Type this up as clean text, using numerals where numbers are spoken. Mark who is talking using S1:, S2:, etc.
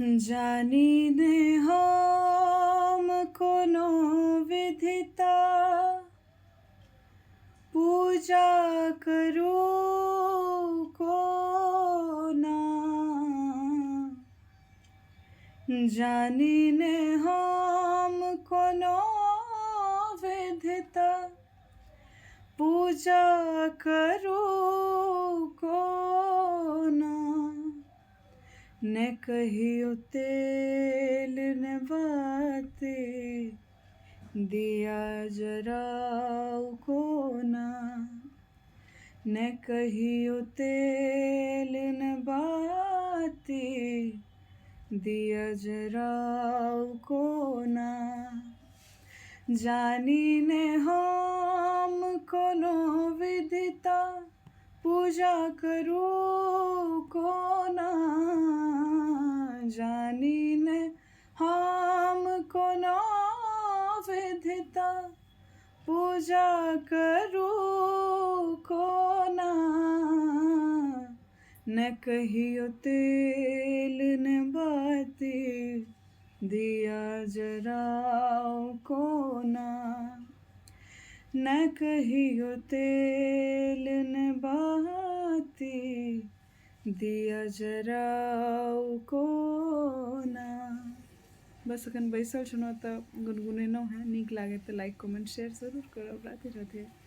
S1: जानी ने हम कोनो विधिता पूजा करू को ना। जानी ने हम कोनो विधिता पूजा करू को ना। न कहियो तेल न बाती दिया जराऊ को ना। न कहियो तेल न बाती दिया जराऊ को ना। जानी ने हम कोनो विधिता पूजा करू को ना। जानी ने हम कोनो विधिता पूजा करू को ना। न कहियो तेल न बाती दिया जराऊ को ना। न कहियो तेल न बाती दिया जराऊ को ना। बस अखन बैसल छलहुँ तऽ गुनगुनेलहुँ हेँ। नीक लागै तऽ लाइक कमेंट शेयर जरूर करब। राधे राधे।